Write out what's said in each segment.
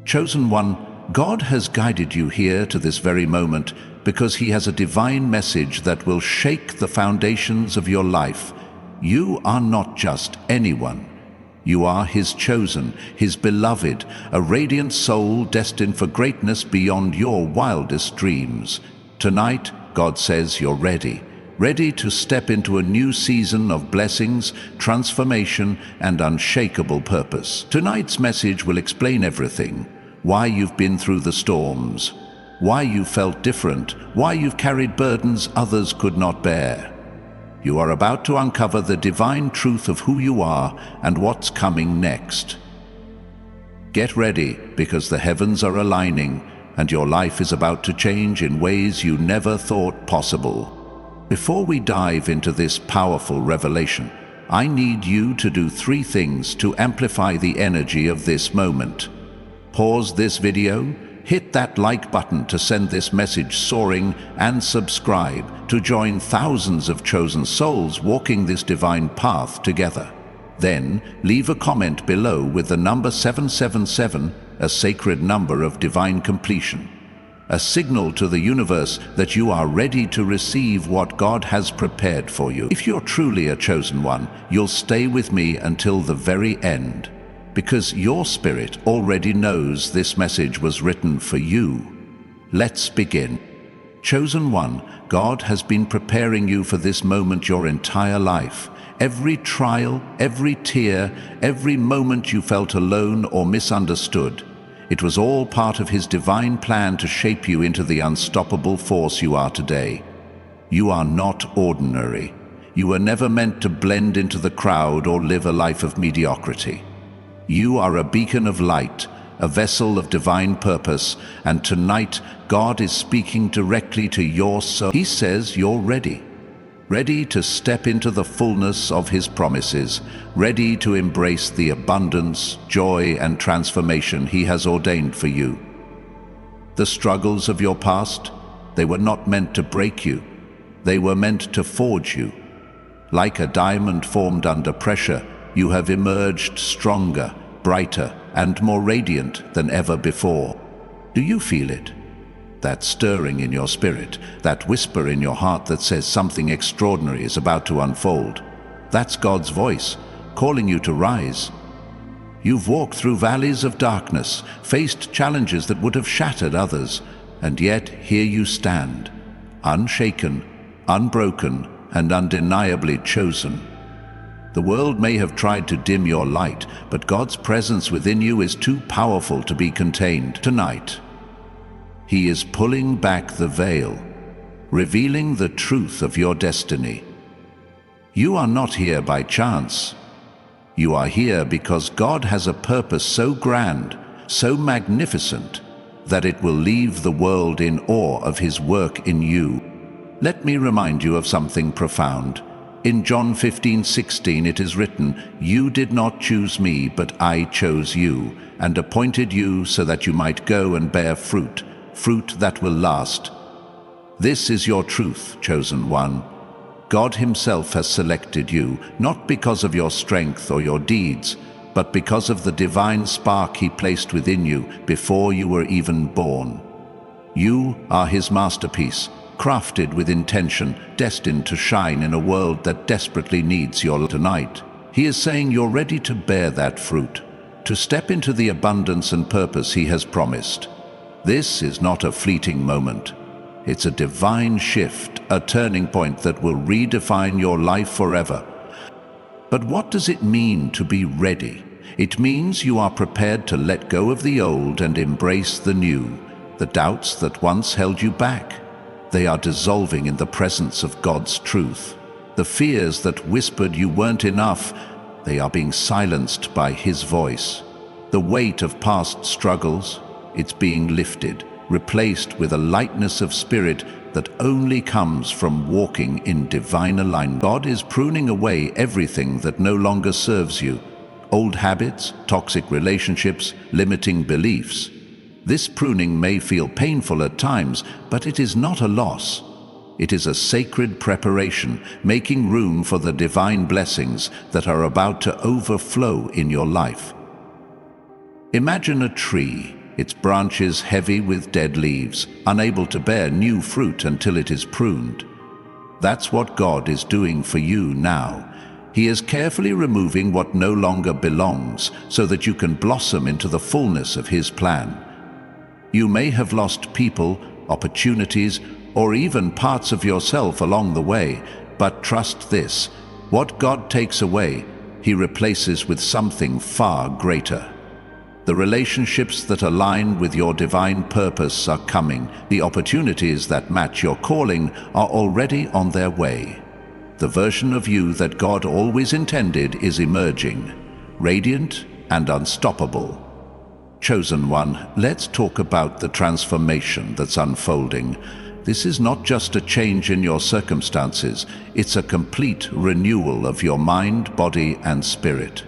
Chosen one, God has guided you here to this very moment because He has a divine message that will shake the foundations of your life. You are not just anyone. You are His chosen, His beloved, a radiant soul destined for greatness beyond your wildest dreams. Tonight, God says you're ready. Ready to step into a new season of blessings, transformation, and unshakable purpose. Tonight's message will explain everything. Why you've been through the storms, why you felt different, why you've carried burdens others could not bear. You are about to uncover the divine truth of who you are and what's coming next. Get ready, because the heavens are aligning and your life is about to change in ways you never thought possible. Before we dive into this powerful revelation, I need you to do 3 things to amplify the energy of this moment. Pause this video, hit that like button to send this message soaring, and subscribe to join thousands of chosen souls walking this divine path together. Then, leave a comment below with the number 777, a sacred number of divine completion. A signal to the universe that you are ready to receive what God has prepared for you. If you're truly a chosen one, you'll stay with me until the very end, because your spirit already knows this message was written for you. Let's begin. Chosen one, God has been preparing you for this moment your entire life. Every trial, every tear, every moment you felt alone or misunderstood, it was all part of His divine plan to shape you into the unstoppable force you are today. You are not ordinary. You were never meant to blend into the crowd or live a life of mediocrity. You are a beacon of light, a vessel of divine purpose, and tonight God is speaking directly to your soul. He says you're ready. Ready to step into the fullness of His promises, ready to embrace the abundance, joy, and transformation He has ordained for you. The struggles of your past, they were not meant to break you. They were meant to forge you. Like a diamond formed under pressure, you have emerged stronger, brighter, and more radiant than ever before. Do you feel it? That stirring in your spirit, that whisper in your heart that says something extraordinary is about to unfold. That's God's voice, calling you to rise. You've walked through valleys of darkness, faced challenges that would have shattered others, and yet here you stand, unshaken, unbroken, and undeniably chosen. The world may have tried to dim your light, but God's presence within you is too powerful to be contained. Tonight, He is pulling back the veil, revealing the truth of your destiny. You are not here by chance. You are here because God has a purpose so grand, so magnificent, that it will leave the world in awe of His work in you. Let me remind you of something profound. In John 15:16 it is written, "You did not choose me, but I chose you, and appointed you so that you might go and bear fruit, fruit that will last." This is your truth, chosen one. God Himself has selected you, not because of your strength or your deeds, but because of the divine spark He placed within you before you were even born. You are His masterpiece, crafted with intention, destined to shine in a world that desperately needs your light. Tonight, He is saying you're ready to bear that fruit, to step into the abundance and purpose He has promised. This is not a fleeting moment. It's a divine shift, a turning point that will redefine your life forever. But what does it mean to be ready? It means you are prepared to let go of the old and embrace the new. The doubts that once held you back, they are dissolving in the presence of God's truth. The fears that whispered you weren't enough, they are being silenced by His voice. The weight of past struggles, it's being lifted, replaced with a lightness of spirit that only comes from walking in divine alignment. God is pruning away everything that no longer serves you. Old habits, toxic relationships, limiting beliefs. This pruning may feel painful at times, but it is not a loss. It is a sacred preparation, making room for the divine blessings that are about to overflow in your life. Imagine a tree. its branches heavy with dead leaves, unable to bear new fruit until it is pruned. That's what God is doing for you now. He is carefully removing what no longer belongs so that you can blossom into the fullness of His plan. You may have lost people, opportunities, or even parts of yourself along the way, but trust this: what God takes away, He replaces with something far greater. The relationships that align with your divine purpose are coming. The opportunities that match your calling are already on their way. The version of you that God always intended is emerging, radiant and unstoppable. Chosen one, let's talk about the transformation that's unfolding. This is not just a change in your circumstances, it's a complete renewal of your mind, body, and spirit.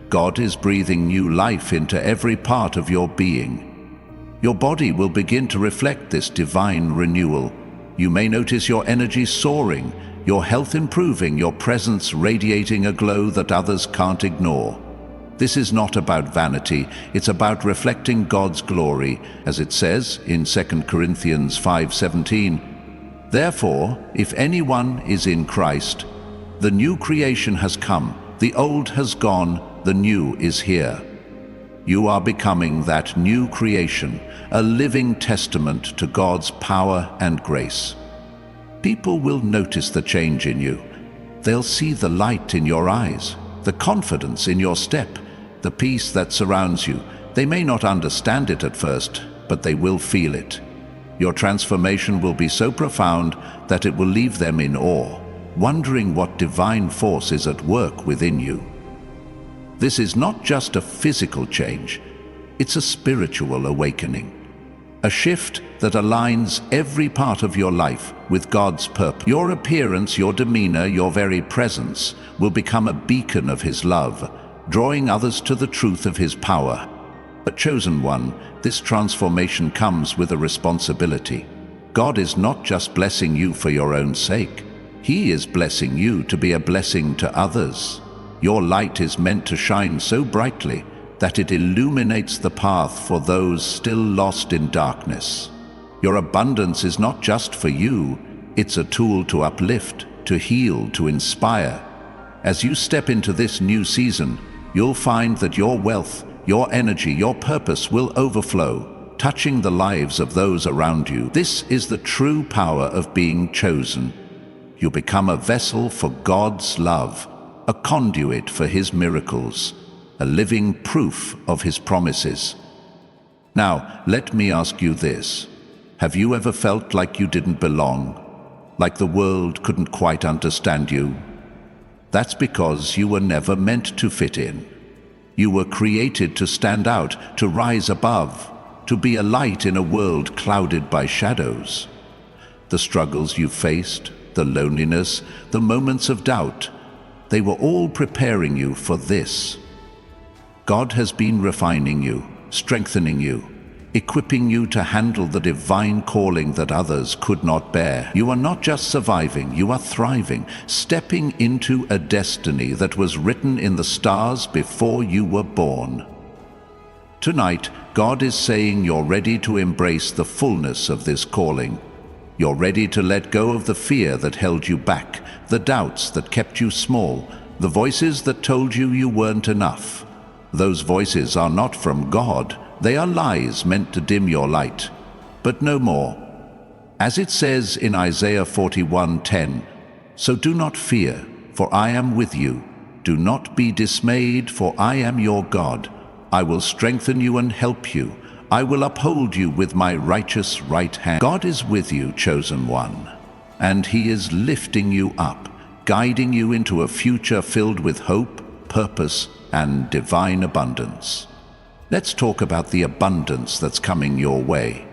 God is breathing new life into every part of your being. Your body will begin to reflect this divine renewal. You may notice your energy soaring, your health improving, your presence radiating a glow that others can't ignore. This is not about vanity, it's about reflecting God's glory, as it says in 2 Corinthians 5:17. Therefore, if anyone is in Christ, the new creation has come, the old has gone, the new is here. You are becoming that new creation, a living testament to God's power and grace. People will notice the change in you. They'll see the light in your eyes, the confidence in your step, the peace that surrounds you. They may not understand it at first, but they will feel it. Your transformation will be so profound that it will leave them in awe, wondering what divine force is at work within you. This is not just a physical change, it's a spiritual awakening. A shift that aligns every part of your life with God's purpose. Your appearance, your demeanor, your very presence will become a beacon of His love, drawing others to the truth of His power. But chosen one, this transformation comes with a responsibility. God is not just blessing you for your own sake. He is blessing you to be a blessing to others. Your light is meant to shine so brightly that it illuminates the path for those still lost in darkness. Your abundance is not just for you, it's a tool to uplift, to heal, to inspire. As you step into this new season, you'll find that your wealth, your energy, your purpose will overflow, touching the lives of those around you. This is the true power of being chosen. You become a vessel for God's love, a conduit for His miracles, a living proof of His promises. Now, let me ask you this. Have you ever felt like you didn't belong? Like the world couldn't quite understand you? That's because you were never meant to fit in. You were created to stand out, to rise above, to be a light in a world clouded by shadows. The struggles you faced, the loneliness, the moments of doubt, they were all preparing you for this. God has been refining you, strengthening you, equipping you to handle the divine calling that others could not bear. You are not just surviving, you are thriving, stepping into a destiny that was written in the stars before you were born. Tonight, God is saying you're ready to embrace the fullness of this calling. You're ready to let go of the fear that held you back, the doubts that kept you small, the voices that told you you weren't enough. Those voices are not from God. They are lies meant to dim your light. But no more. As it says in Isaiah 41:10, "So do not fear, for I am with you. Do not be dismayed, for I am your God. I will strengthen you and help you. I will uphold you with my righteous right hand." God is with you, chosen one, and He is lifting you up, guiding you into a future filled with hope, purpose, and divine abundance. Let's talk about the abundance that's coming your way.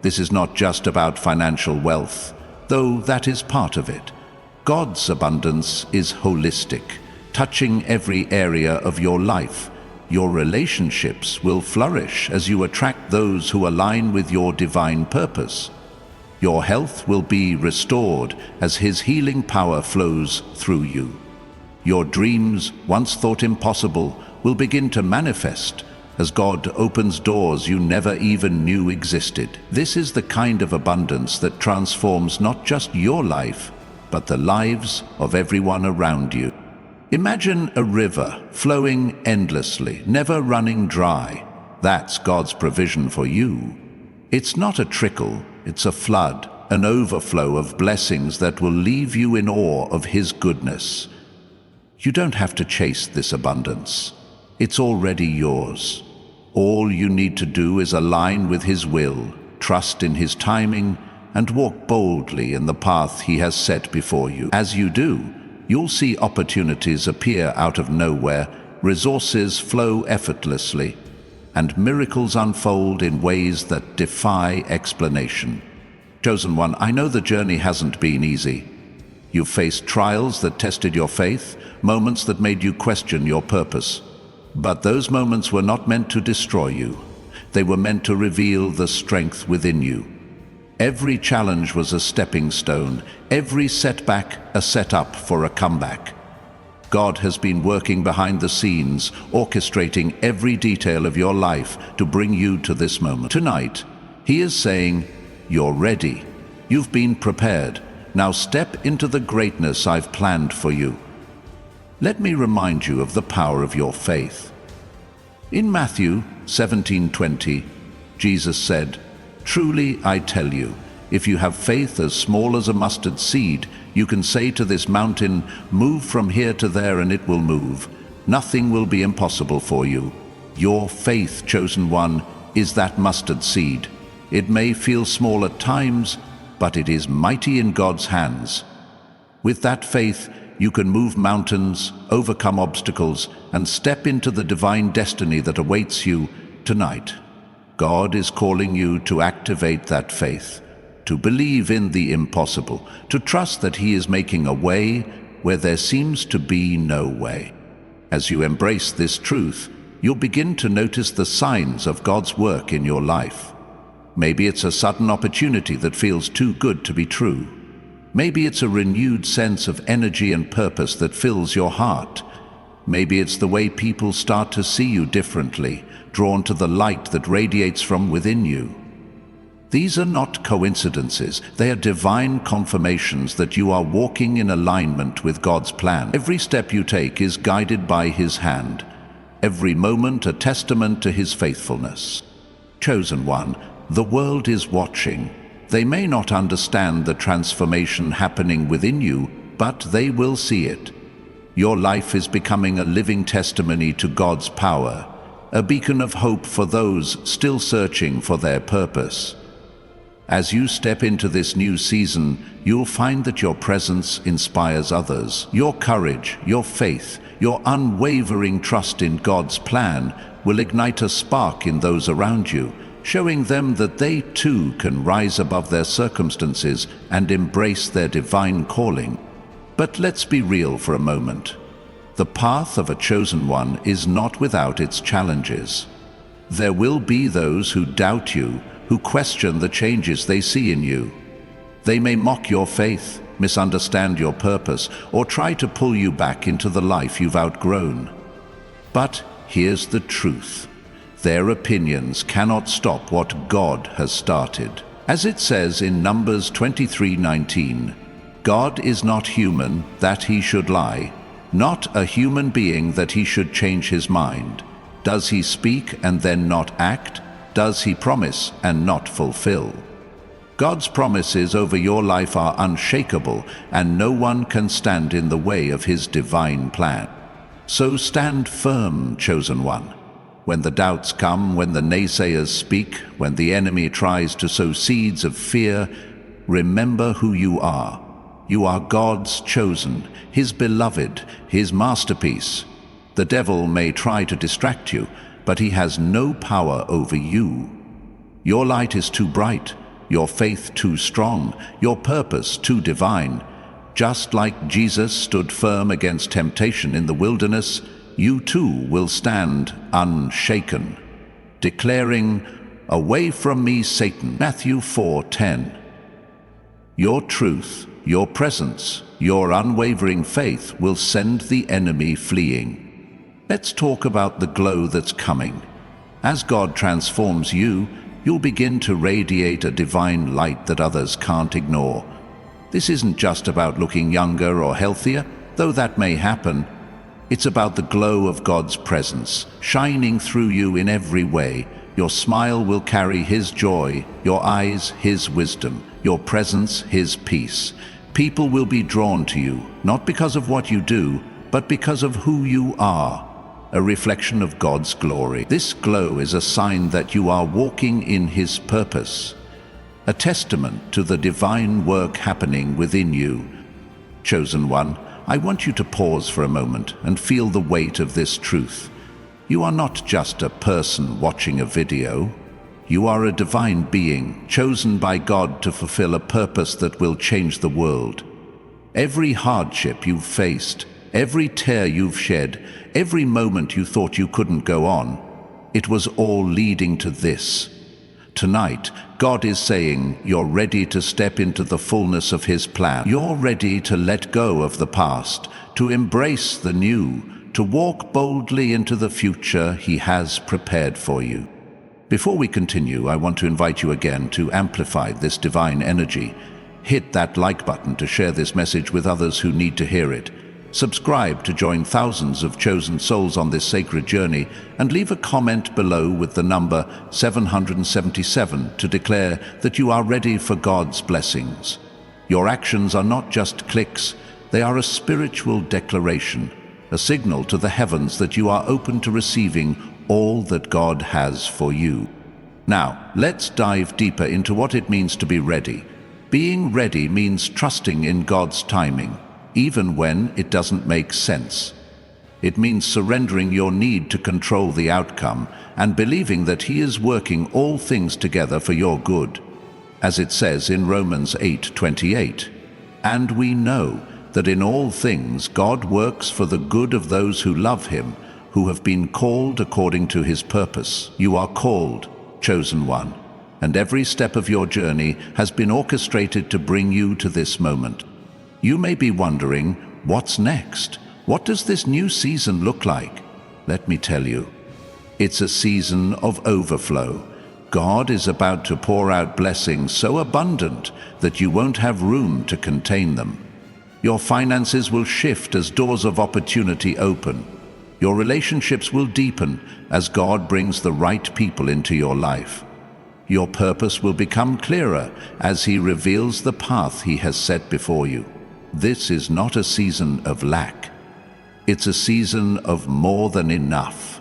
This is not just about financial wealth, though that is part of it. God's abundance is holistic, touching every area of your life. Your relationships will flourish as you attract those who align with your divine purpose. Your health will be restored as His healing power flows through you. Your dreams, once thought impossible, will begin to manifest. as God opens doors you never even knew existed. This is the kind of abundance that transforms not just your life, but the lives of everyone around you. Imagine a river flowing endlessly, never running dry. That's God's provision for you. It's not a trickle, it's a flood, an overflow of blessings that will leave you in awe of His goodness. You don't have to chase this abundance. It's already yours. All you need to do is align with His will, trust in His timing, and walk boldly in the path He has set before you. As you do, you'll see opportunities appear out of nowhere, resources flow effortlessly, and miracles unfold in ways that defy explanation. Chosen one, I know the journey hasn't been easy. You've faced trials that tested your faith, moments that made you question your purpose. But those moments were not meant to destroy you. They were meant to reveal the strength within you. Every challenge was a stepping stone, every setback a setup for a comeback. God has been working behind the scenes, orchestrating every detail of your life to bring you to this moment. Tonight, He is saying, you're ready. You've been prepared. Now step into the greatness I've planned for you. Let me remind you of the power of your faith. In Matthew 17:20, Jesus said, "Truly I tell you, if you have faith as small as a mustard seed, you can say to this mountain, 'Move from here to there,' and it will move. Nothing will be impossible for you." Your faith, chosen one, is that mustard seed. It may feel small at times, but it is mighty in God's hands. With that faith, you can move mountains, overcome obstacles, and step into the divine destiny that awaits you tonight. God is calling you to activate that faith, to believe in the impossible, to trust that He is making a way where there seems to be no way. As you embrace this truth, you'll begin to notice the signs of God's work in your life. Maybe it's a sudden opportunity that feels too good to be true. Maybe it's a renewed sense of energy and purpose that fills your heart. Maybe it's the way people start to see you differently, drawn to the light that radiates from within you. These are not coincidences. They are divine confirmations that you are walking in alignment with God's plan. Every step you take is guided by His hand. Every moment a testament to His faithfulness. Chosen one, the world is watching. They may not understand the transformation happening within you, but they will see it. Your life is becoming a living testimony to God's power, a beacon of hope for those still searching for their purpose. As you step into this new season, you'll find that your presence inspires others. Your courage, your faith, your unwavering trust in God's plan will ignite a spark in those around you, showing them that they too can rise above their circumstances and embrace their divine calling. But let's be real for a moment. The path of a chosen one is not without its challenges. There will be those who doubt you, who question the changes they see in you. They may mock your faith, misunderstand your purpose, or try to pull you back into the life you've outgrown. But here's the truth. Their opinions cannot stop what God has started. As it says in Numbers 23:19, God is not human that He should lie, not a human being that He should change His mind. Does He speak and then not act? Does He promise and not fulfill? God's promises over your life are unshakable, and no one can stand in the way of His divine plan. So stand firm, chosen one. When the doubts come, when the naysayers speak, when the enemy tries to sow seeds of fear, remember who you are. You are God's chosen, His beloved, His masterpiece. The devil may try to distract you, but he has no power over you. Your light is too bright, your faith too strong, your purpose too divine. Just like Jesus stood firm against temptation in the wilderness, you too will stand unshaken, declaring, "Away from me, Satan." Matthew 4:10. Your truth, your presence, your unwavering faith will send the enemy fleeing. Let's talk about the glow that's coming. As God transforms you, you'll begin to radiate a divine light that others can't ignore. This isn't just about looking younger or healthier, though that may happen. It's about the glow of God's presence, shining through you in every way. Your smile will carry His joy, your eyes His wisdom, your presence His peace. People will be drawn to you, not because of what you do, but because of who you are, a reflection of God's glory. This glow is a sign that you are walking in His purpose, a testament to the divine work happening within you. Chosen one, I want you to pause for a moment and feel the weight of this truth. You are not just a person watching a video. You are a divine being, chosen by God to fulfill a purpose that will change the world. Every hardship you've faced, every tear you've shed, every moment you thought you couldn't go on, it was all leading to this. Tonight, God is saying you're ready to step into the fullness of His plan. You're ready to let go of the past, to embrace the new, to walk boldly into the future He has prepared for you. Before we continue, I want to invite you again to amplify this divine energy. Hit that like button to share this message with others who need to hear it. Subscribe to join thousands of chosen souls on this sacred journey, and leave a comment below with the number 777 to declare that you are ready for God's blessings. Your actions are not just clicks, they are a spiritual declaration, a signal to the heavens that you are open to receiving all that God has for you. Now, let's dive deeper into what it means to be ready. Being ready means trusting in God's timing, even when it doesn't make sense. It means surrendering your need to control the outcome and believing that He is working all things together for your good. As it says in Romans 8:28, "And we know that in all things God works for the good of those who love Him, who have been called according to His purpose." You are called, chosen one, and every step of your journey has been orchestrated to bring you to this moment. You may be wondering, what's next? What does this new season look like? Let me tell you. It's a season of overflow. God is about to pour out blessings so abundant that you won't have room to contain them. Your finances will shift as doors of opportunity open. Your relationships will deepen as God brings the right people into your life. Your purpose will become clearer as He reveals the path He has set before you. This is not a season of lack. It's a season of more than enough.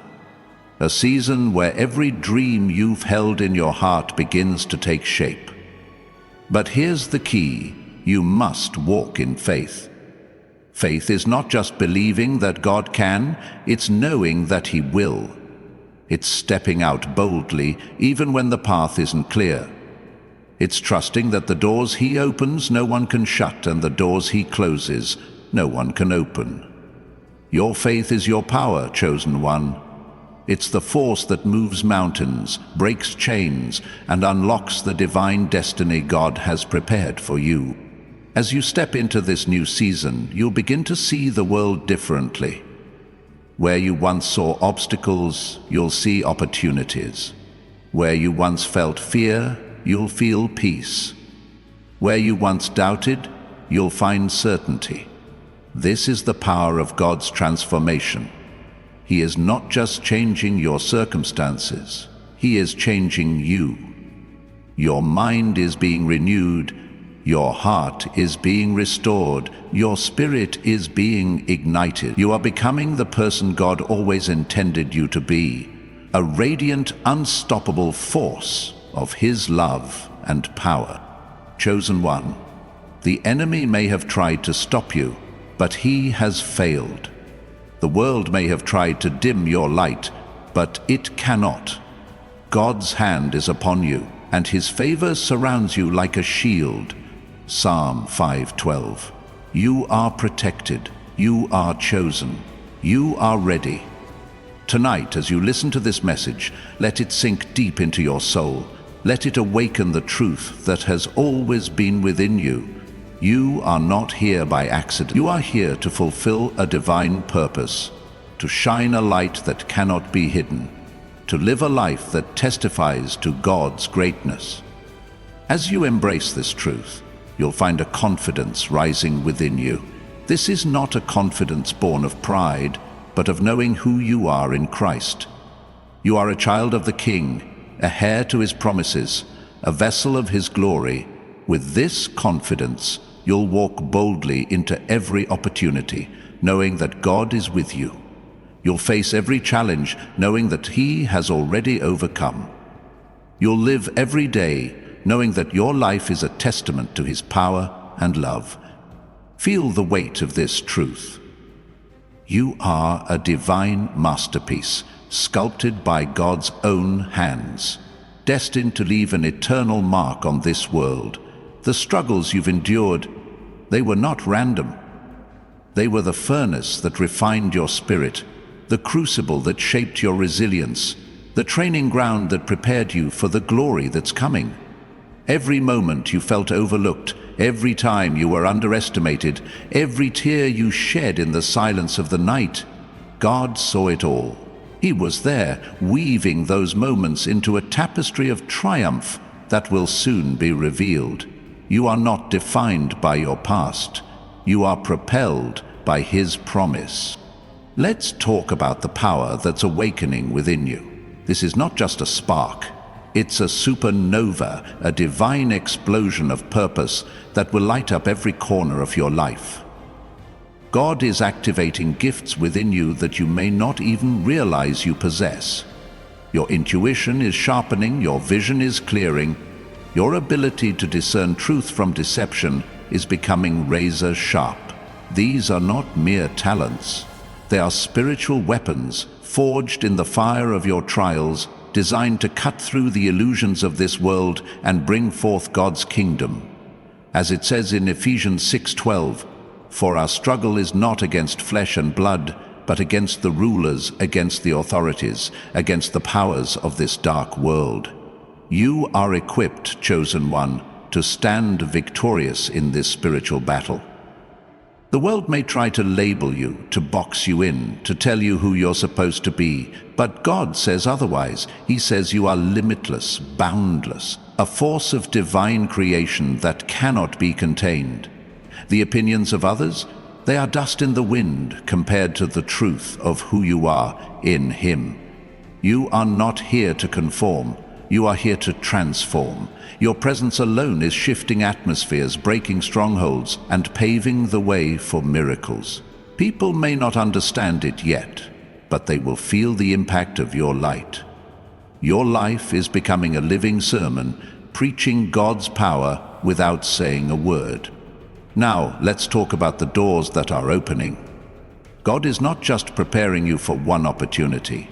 A season where every dream you've held in your heart begins to take shape. But here's the key: you must walk in faith. Faith is not just believing that God can, it's knowing that He will. It's stepping out boldly even when the path isn't clear. It's trusting that the doors He opens no one can shut, and the doors He closes no one can open. Your faith is your power, chosen one. It's the force that moves mountains, breaks chains, and unlocks the divine destiny God has prepared for you. As you step into this new season, you'll begin to see the world differently. Where you once saw obstacles, you'll see opportunities. Where you once felt fear, you'll feel peace. Where you once doubted, you'll find certainty. This is the power of God's transformation. He is not just changing your circumstances, He is changing you. Your mind is being renewed, your heart is being restored, your spirit is being ignited. You are becoming the person God always intended you to be, a radiant, unstoppable force of His love and power. Chosen one, the enemy may have tried to stop you, but he has failed. The world may have tried to dim your light, but it cannot. God's hand is upon you, and His favor surrounds you like a shield. Psalm 5:12. You are protected, you are chosen, you are ready. Tonight, as you listen to this message, let it sink deep into your soul. Let it awaken the truth that has always been within you. You are not here by accident. You are here to fulfill a divine purpose, to shine a light that cannot be hidden. to live a life that testifies to God's greatness. As you embrace this truth, you'll find a confidence rising within you. This is not a confidence born of pride, but of knowing who you are in Christ. You are a child of the King, a heir to his promises, a vessel of his glory. With this confidence, you'll walk boldly into every opportunity, knowing that God is with you. You'll face every challenge, knowing that he has already overcome. You'll live every day, knowing that your life is a testament to his power and love. Feel the weight of this truth. You are a divine masterpiece, sculpted by God's own hands, destined to leave an eternal mark on this world. The struggles you've endured, they were not random. They were the furnace that refined your spirit, the crucible that shaped your resilience, the training ground that prepared you for the glory that's coming. Every moment you felt overlooked, every time you were underestimated, every tear you shed in the silence of the night, God saw it all. He was there, weaving those moments into a tapestry of triumph that will soon be revealed. You are not defined by your past. You are propelled by his promise. Let's talk about the power that's awakening within you. This is not just a spark. It's a supernova, a divine explosion of purpose that will light up every corner of your life. God is activating gifts within you that you may not even realize you possess. Your intuition is sharpening, your vision is clearing, your ability to discern truth from deception is becoming razor sharp. These are not mere talents. They are spiritual weapons forged in the fire of your trials, designed to cut through the illusions of this world and bring forth God's kingdom. As it says in Ephesians 6:12, "For our struggle is not against flesh and blood, but against the rulers, against the authorities, against the powers of this dark world." You are equipped, chosen one, to stand victorious in this spiritual battle. The world may try to label you, to box you in, to tell you who you're supposed to be, but God says otherwise. He says you are limitless, boundless, a force of divine creation that cannot be contained. The opinions of others, they are dust in the wind compared to the truth of who you are in him. You are not here to conform. You are here to transform. Your presence alone is shifting atmospheres, breaking strongholds, and paving the way for miracles. People may not understand it yet, but they will feel the impact of your light. Your life is becoming a living sermon, preaching God's power without saying a word. Now, let's talk about the doors that are opening. God is not just preparing you for one opportunity.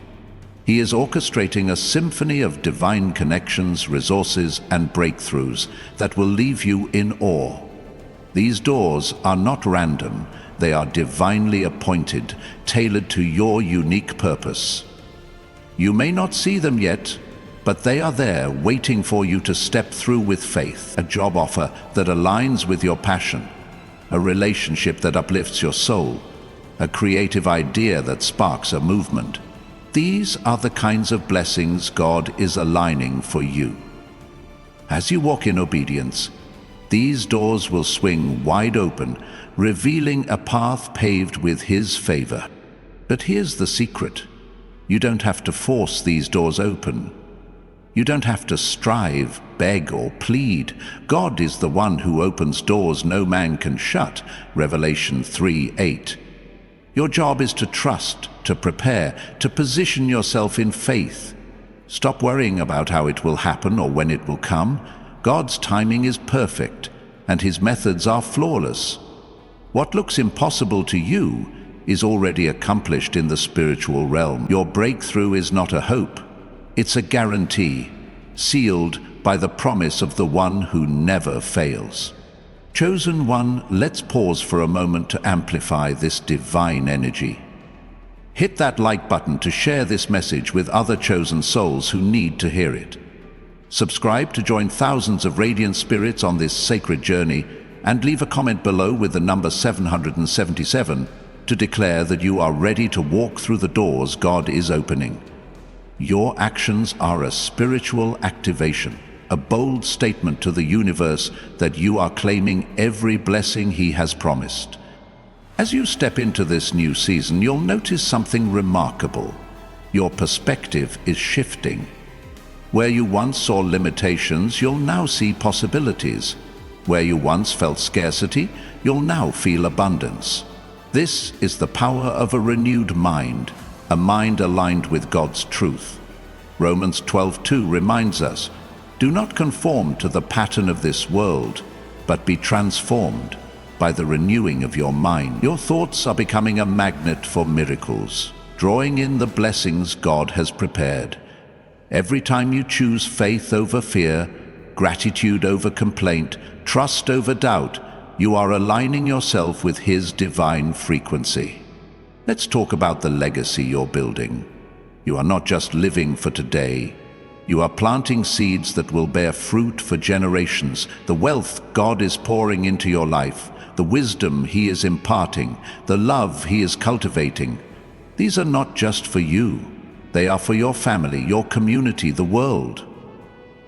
He is orchestrating a symphony of divine connections, resources, and breakthroughs that will leave you in awe. These doors are not random. They are divinely appointed, tailored to your unique purpose. You may not see them yet, but they are there waiting for you to step through with faith. A job offer that aligns with your passion, a relationship that uplifts your soul, a creative idea that sparks a movement. These are the kinds of blessings God is aligning for you. As you walk in obedience, these doors will swing wide open, revealing a path paved with his favor. But here's the secret. You don't have to force these doors open. You don't have to strive, beg, or plead. God is the one who opens doors no man can shut. Revelation 3:8. Your job is to trust, to prepare, to position yourself in faith. Stop worrying about how it will happen or when it will come. God's timing is perfect, and his methods are flawless. What looks impossible to you is already accomplished in the spiritual realm. Your breakthrough is not a hope. It's a guarantee, sealed by the promise of the one who never fails. Chosen one, let's pause for a moment to amplify this divine energy. Hit that like button to share this message with other chosen souls who need to hear it. Subscribe to join thousands of radiant spirits on this sacred journey, and leave a comment below with the number 777 to declare that you are ready to walk through the doors God is opening. Your actions are a spiritual activation, a bold statement to the universe that you are claiming every blessing He has promised. As you step into this new season, you'll notice something remarkable. Your perspective is shifting. Where you once saw limitations, you'll now see possibilities. Where you once felt scarcity, you'll now feel abundance. This is the power of a renewed mind, a mind aligned with God's truth. Romans 12:2 reminds us, "Do not conform to the pattern of this world, but be transformed by the renewing of your mind." Your thoughts are becoming a magnet for miracles, drawing in the blessings God has prepared. Every time you choose faith over fear, gratitude over complaint, trust over doubt, you are aligning yourself with His divine frequency. Let's talk about the legacy you're building. You are not just living for today. You are planting seeds that will bear fruit for generations. The wealth God is pouring into your life, the wisdom He is imparting, the love He is cultivating, these are not just for you. They are for your family, your community, the world.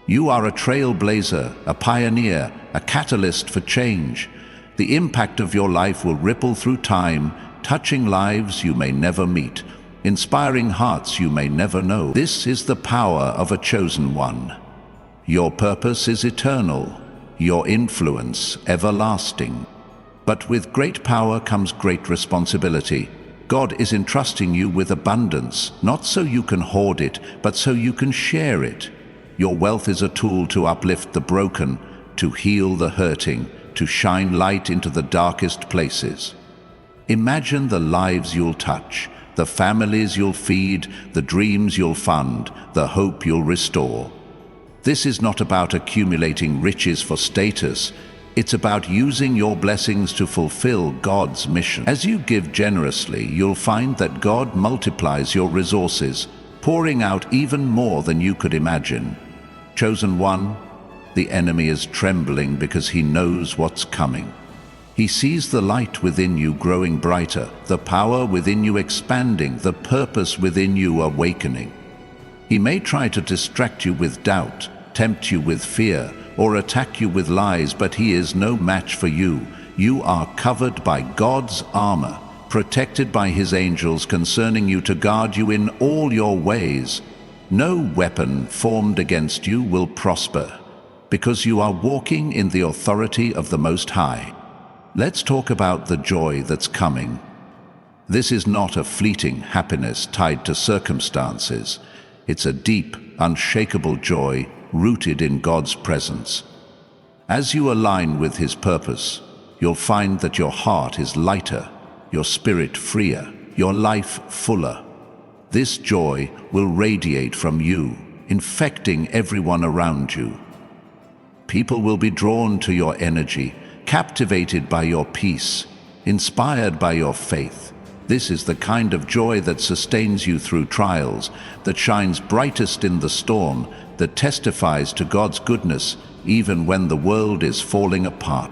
You are a trailblazer, a pioneer, a catalyst for change. The impact of your life will ripple through time, touching lives you may never meet, inspiring hearts you may never know. This is the power of a chosen one. Your purpose is eternal, your influence everlasting. But with great power comes great responsibility. God is entrusting you with abundance, not so you can hoard it, but so you can share it. Your wealth is a tool to uplift the broken, to heal the hurting, to shine light into the darkest places. Imagine the lives you'll touch, the families you'll feed, the dreams you'll fund, the hope you'll restore. This is not about accumulating riches for status. It's about using your blessings to fulfill God's mission. As you give generously, you'll find that God multiplies your resources, pouring out even more than you could imagine. Chosen one, the enemy is trembling because he knows what's coming. He sees the light within you growing brighter, the power within you expanding, the purpose within you awakening. He may try to distract you with doubt, tempt you with fear, or attack you with lies, but he is no match for you. You are covered by God's armor, protected by His angels concerning you to guard you in all your ways. No weapon formed against you will prosper, because you are walking in the authority of the Most High. Let's talk about the joy that's coming. This is not a fleeting happiness tied to circumstances. It's a deep, unshakable joy rooted in God's presence. As you align with His purpose, you'll find that your heart is lighter, your spirit freer, your life fuller. This joy will radiate from you, infecting everyone around you. People will be drawn to your energy, captivated by your peace, inspired by your faith. This is the kind of joy that sustains you through trials, that shines brightest in the storm, that testifies to God's goodness even when the world is falling apart.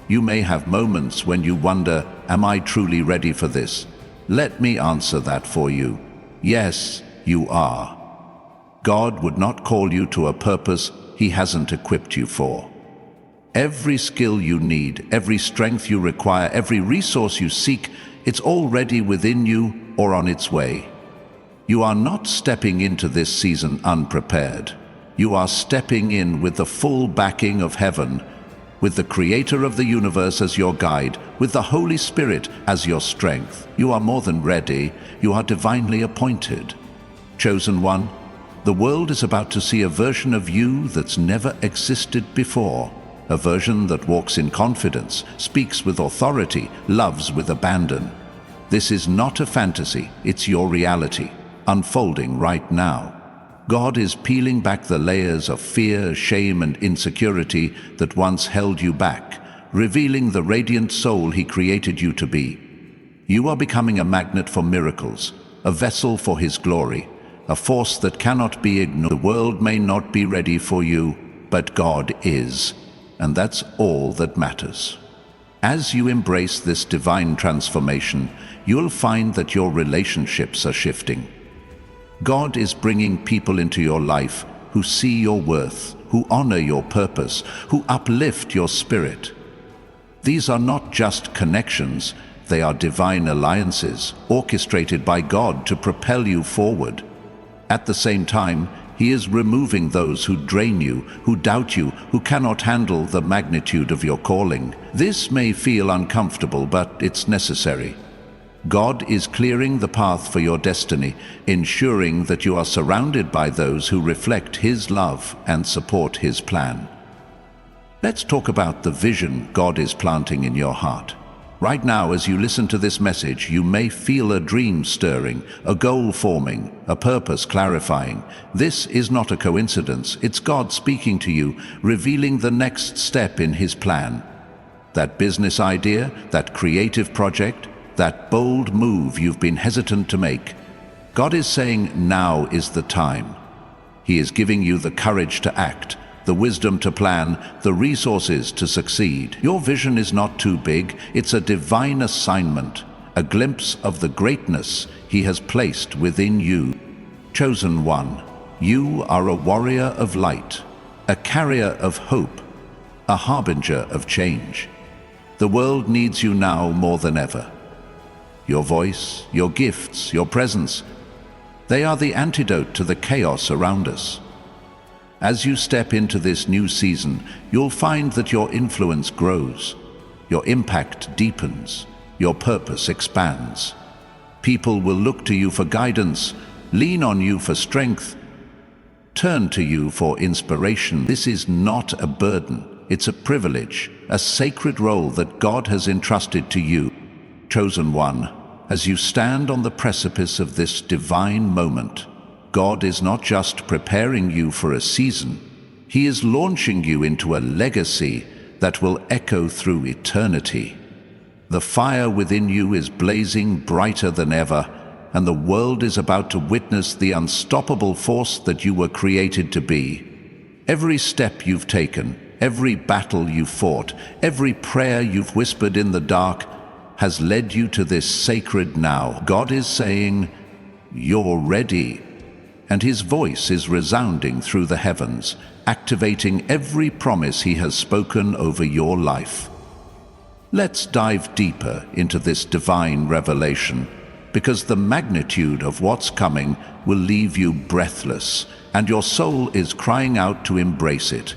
You may have moments when you wonder, am I truly ready for this? Let me answer that for you. Yes, you are. God would not call you to a purpose He hasn't equipped you for. Every skill you need, every strength you require, every resource you seek, it's already within you or on its way. You are not stepping into this season unprepared. You are stepping in with the full backing of heaven, with the Creator of the universe as your guide, with the Holy Spirit as your strength. You are more than ready. You are divinely appointed. Chosen one, the world is about to see a version of you that's never existed before. A version that walks in confidence, speaks with authority, loves with abandon. This is not a fantasy, it's your reality, unfolding right now. God is peeling back the layers of fear, shame, and insecurity that once held you back, revealing the radiant soul He created you to be. You are becoming a magnet for miracles, a vessel for His glory, a force that cannot be ignored. The world may not be ready for you, but God is, and that's all that matters. As you embrace this divine transformation, you'll find that your relationships are shifting. God is bringing people into your life who see your worth, who honor your purpose, who uplift your spirit. These are not just connections, they are divine alliances orchestrated by God to propel you forward. At the same time, He is removing those who drain you, who doubt you, who cannot handle the magnitude of your calling. This may feel uncomfortable, but it's necessary. God is clearing the path for your destiny, ensuring that you are surrounded by those who reflect His love and support His plan. Let's talk about the vision God is planting in your heart. Right now, as you listen to this message, you may feel a dream stirring, a goal forming, a purpose clarifying. This is not a coincidence. It's God speaking to you, revealing the next step in His plan. That business idea, that creative project, that bold move you've been hesitant to make. God is saying now is the time. He is giving you the courage to act, the wisdom to plan, the resources to succeed. Your vision is not too big, it's a divine assignment, a glimpse of the greatness He has placed within you. Chosen one, you are a warrior of light, a carrier of hope, a harbinger of change. The world needs you now more than ever. Your voice, your gifts, your presence, they are the antidote to the chaos around us. As you step into this new season, you'll find that your influence grows, your impact deepens, your purpose expands. People will look to you for guidance, lean on you for strength, turn to you for inspiration. This is not a burden, it's a privilege, a sacred role that God has entrusted to you. Chosen one, as you stand on the precipice of this divine moment, God is not just preparing you for a season, He is launching you into a legacy that will echo through eternity. The fire within you is blazing brighter than ever, and the world is about to witness the unstoppable force that you were created to be. Every step you've taken, every battle you've fought, every prayer you've whispered in the dark has led you to this sacred now. God is saying, "You're ready." And His voice is resounding through the heavens, activating every promise He has spoken over your life. Let's dive deeper into this divine revelation, because the magnitude of what's coming will leave you breathless, and your soul is crying out to embrace it.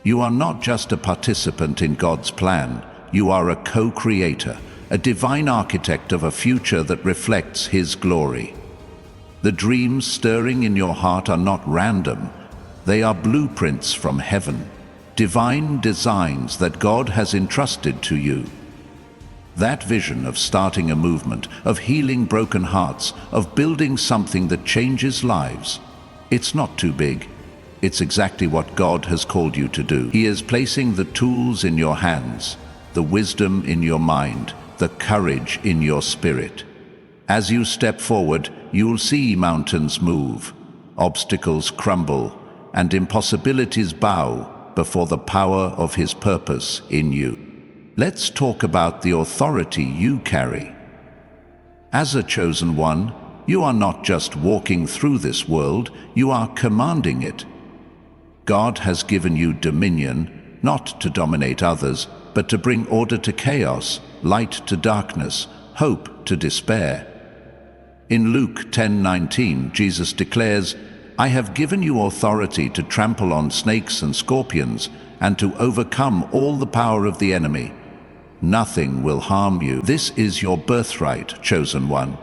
You are not just a participant in God's plan, you are a co-creator, a divine architect of a future that reflects His glory. The dreams stirring in your heart are not random. They are blueprints from heaven, divine designs that God has entrusted to you. That vision of starting a movement, of healing broken hearts, of building something that changes lives, it's not too big. It's exactly what God has called you to do. He is placing the tools in your hands, the wisdom in your mind, the courage in your spirit. As you step forward, you'll see mountains move, obstacles crumble, and impossibilities bow before the power of His purpose in you. Let's talk about the authority you carry. As a chosen one, you are not just walking through this world, you are commanding it. God has given you dominion, not to dominate others, but to bring order to chaos, light to darkness, hope to despair. In Luke 10:19, Jesus declares, "I have given you authority to trample on snakes and scorpions, and to overcome all the power of the enemy. Nothing will harm you." This is your birthright, chosen one.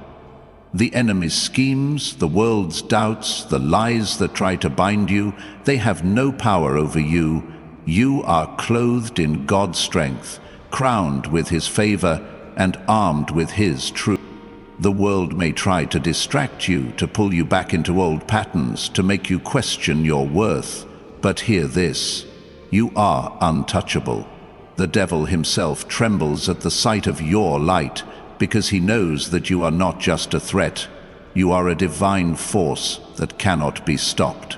The enemy's schemes, the world's doubts, the lies that try to bind you, they have no power over you. You are clothed in God's strength, crowned with His favor, and armed with His truth. The world may try to distract you, to pull you back into old patterns, to make you question your worth. But hear this: you are untouchable. The devil himself trembles at the sight of your light, because he knows that you are not just a threat. You are a divine force that cannot be stopped.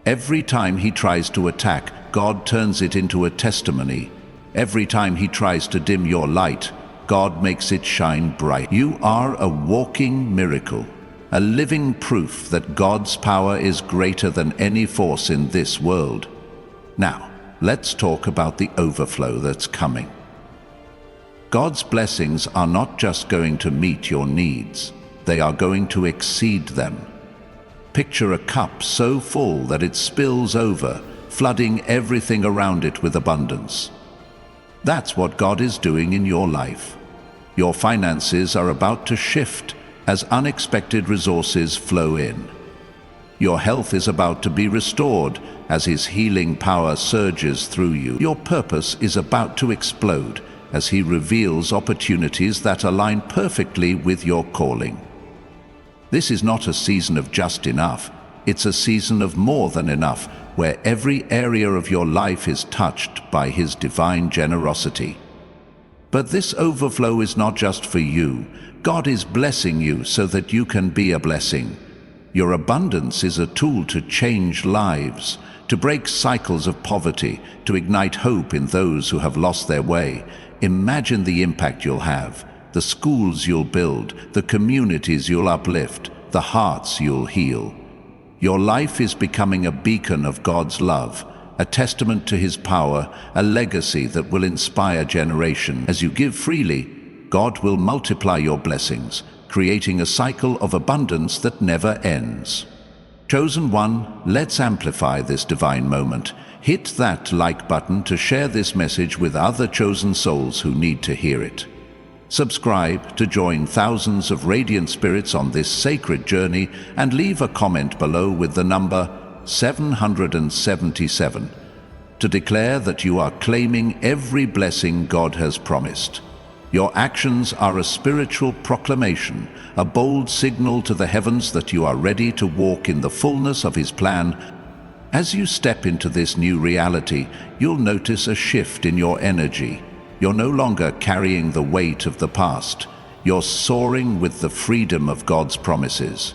Every time he tries to attack, God turns it into a testimony. Every time he tries to dim your light, God makes it shine bright. You are a walking miracle, a living proof that God's power is greater than any force in this world. Now, let's talk about the overflow that's coming. God's blessings are not just going to meet your needs, they are going to exceed them. Picture a cup so full that it spills over, flooding everything around it with abundance. That's what God is doing in your life. Your finances are about to shift as unexpected resources flow in. Your health is about to be restored as His healing power surges through you. Your purpose is about to explode as He reveals opportunities that align perfectly with your calling. This is not a season of just enough, it's a season of more than enough, where every area of your life is touched by His divine generosity. But this overflow is not just for you. God is blessing you so that you can be a blessing. Your abundance is a tool to change lives, to break cycles of poverty, to ignite hope in those who have lost their way. Imagine the impact you'll have, the schools you'll build, the communities you'll uplift, the hearts you'll heal. Your life is becoming a beacon of God's love, a testament to His power, a legacy that will inspire generations. As you give freely, God will multiply your blessings, creating a cycle of abundance that never ends. Chosen one, let's amplify this divine moment. Hit that like button to share this message with other chosen souls who need to hear it. Subscribe to join thousands of radiant spirits on this sacred journey, and leave a comment below with the number 777 to declare that you are claiming every blessing God has promised. Your actions are a spiritual proclamation, a bold signal to the heavens that you are ready to walk in the fullness of His plan. As you step into this new reality, you'll notice a shift in your energy. You're no longer carrying the weight of the past. You're soaring with the freedom of God's promises.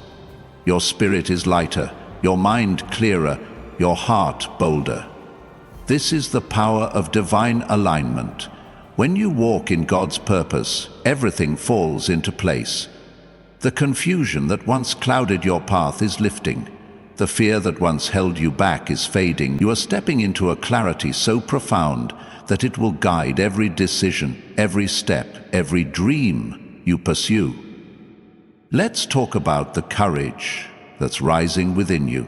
Your spirit is lighter, your mind clearer, your heart bolder. This is the power of divine alignment. When you walk in God's purpose, everything falls into place. The confusion that once clouded your path is lifting. The fear that once held you back is fading. You are stepping into a clarity so profound that it will guide every decision, every step, every dream you pursue. Let's talk about the courage that's rising within you.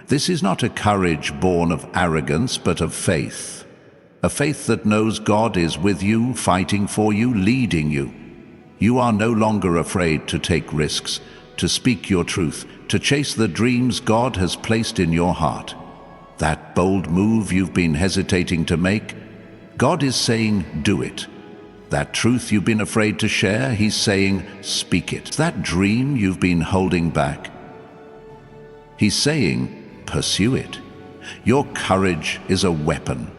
This is not a courage born of arrogance, but of faith. A faith that knows God is with you, fighting for you, leading you. You are no longer afraid to take risks, to speak your truth, to chase the dreams God has placed in your heart. That bold move you've been hesitating to make, God is saying, do it. That truth you've been afraid to share, He's saying, speak it. That dream you've been holding back, He's saying, pursue it. Your courage is a weapon,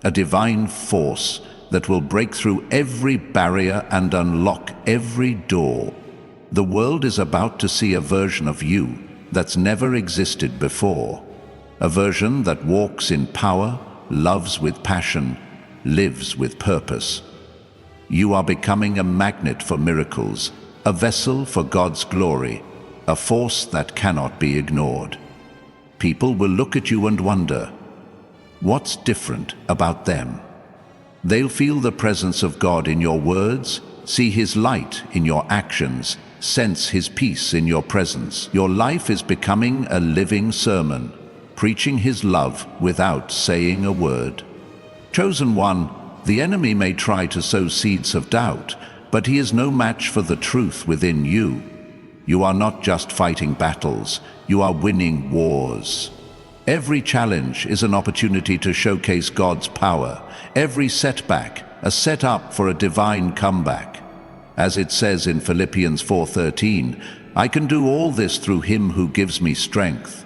a divine force that will break through every barrier and unlock every door. The world is about to see a version of you that's never existed before. A version that walks in power, loves with passion, lives with purpose. You are becoming a magnet for miracles, a vessel for God's glory, a force that cannot be ignored. People will look at you and wonder, what's different about them? They'll feel the presence of God in your words, see His light in your actions, sense His peace in your presence. Your life is becoming a living sermon, preaching His love without saying a word. Chosen one, the enemy may try to sow seeds of doubt, but he is no match for the truth within you. You are not just fighting battles, you are winning wars. Every challenge is an opportunity to showcase God's power. Every setback, a setup for a divine comeback. As it says in Philippians 4:13, I can do all this through Him who gives me strength.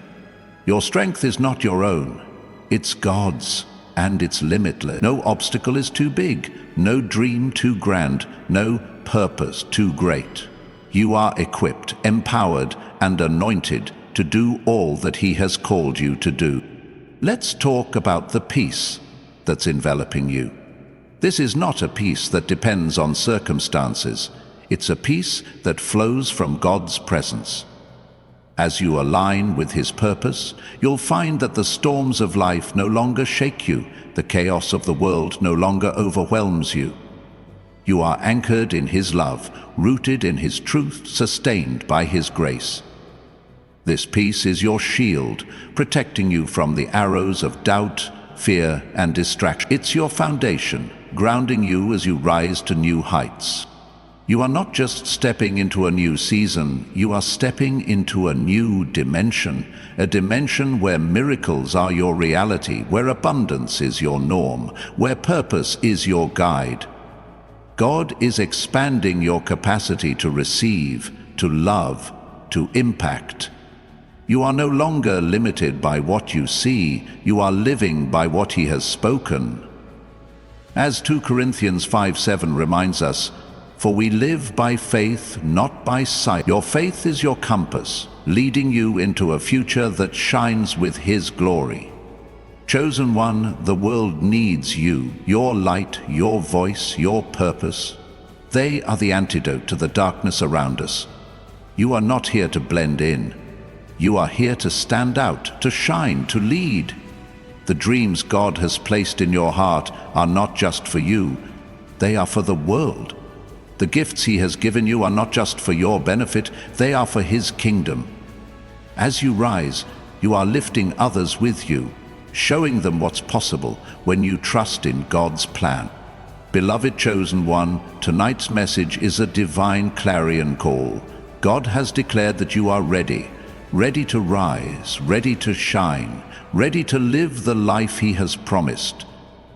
Your strength is not your own, it's God's, and it's limitless. No obstacle is too big, no dream too grand, no purpose too great. You are equipped, empowered, and anointed to do all that He has called you to do. Let's talk about the peace that's enveloping you. This is not a peace that depends on circumstances. It's a peace that flows from God's presence. As you align with His purpose, you'll find that the storms of life no longer shake you, the chaos of the world no longer overwhelms you. You are anchored in His love, rooted in His truth, sustained by His grace. This peace is your shield, protecting you from the arrows of doubt, fear, and distraction. It's your foundation, grounding you as you rise to new heights. You are not just stepping into a new season, you are stepping into a new dimension, a dimension where miracles are your reality, where abundance is your norm, where purpose is your guide. God is expanding your capacity to receive, to love, to impact. You are no longer limited by what you see, you are living by what He has spoken. As 2 Corinthians 5:7 reminds us, "For we live by faith, not by sight." Your faith is your compass, leading you into a future that shines with His glory. Chosen one, the world needs you, your light, your voice, your purpose. They are the antidote to the darkness around us. You are not here to blend in. You are here to stand out, to shine, to lead. The dreams God has placed in your heart are not just for you, they are for the world. The gifts He has given you are not just for your benefit, they are for His kingdom. As you rise, you are lifting others with you, showing them what's possible when you trust in God's plan. Beloved chosen one, tonight's message is a divine clarion call. God has declared that you are ready, ready to rise, ready to shine, ready to live the life He has promised.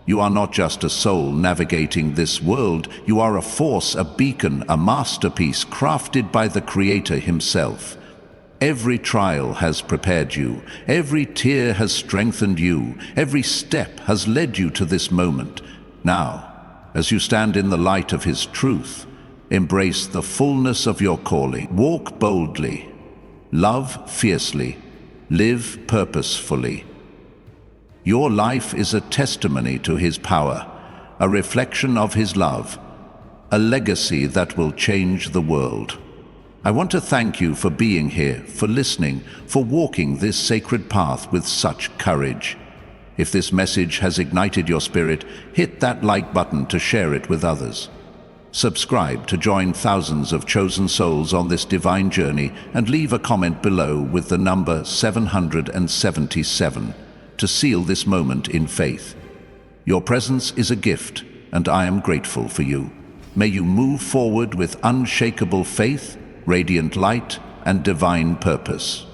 You are not just a soul navigating this world, you are a force, a beacon, a masterpiece crafted by the Creator Himself. Every trial has prepared you, every tear has strengthened you, every step has led you to this moment. Now, as you stand in the light of His truth, embrace the fullness of your calling. Walk boldly, love fiercely, live purposefully. Your life is a testimony to His power, a reflection of His love, a legacy that will change the world. I want to thank you for being here, for listening, for walking this sacred path with such courage. If this message has ignited your spirit, hit that like button to share it with others. Subscribe to join thousands of chosen souls on this divine journey, and leave a comment below with the number 777 to seal this moment in faith. Your presence is a gift, and I am grateful for you. May you move forward with unshakable faith, radiant light, and divine purpose.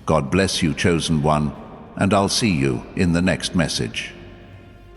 God bless you, chosen one, and I'll see you in the next message.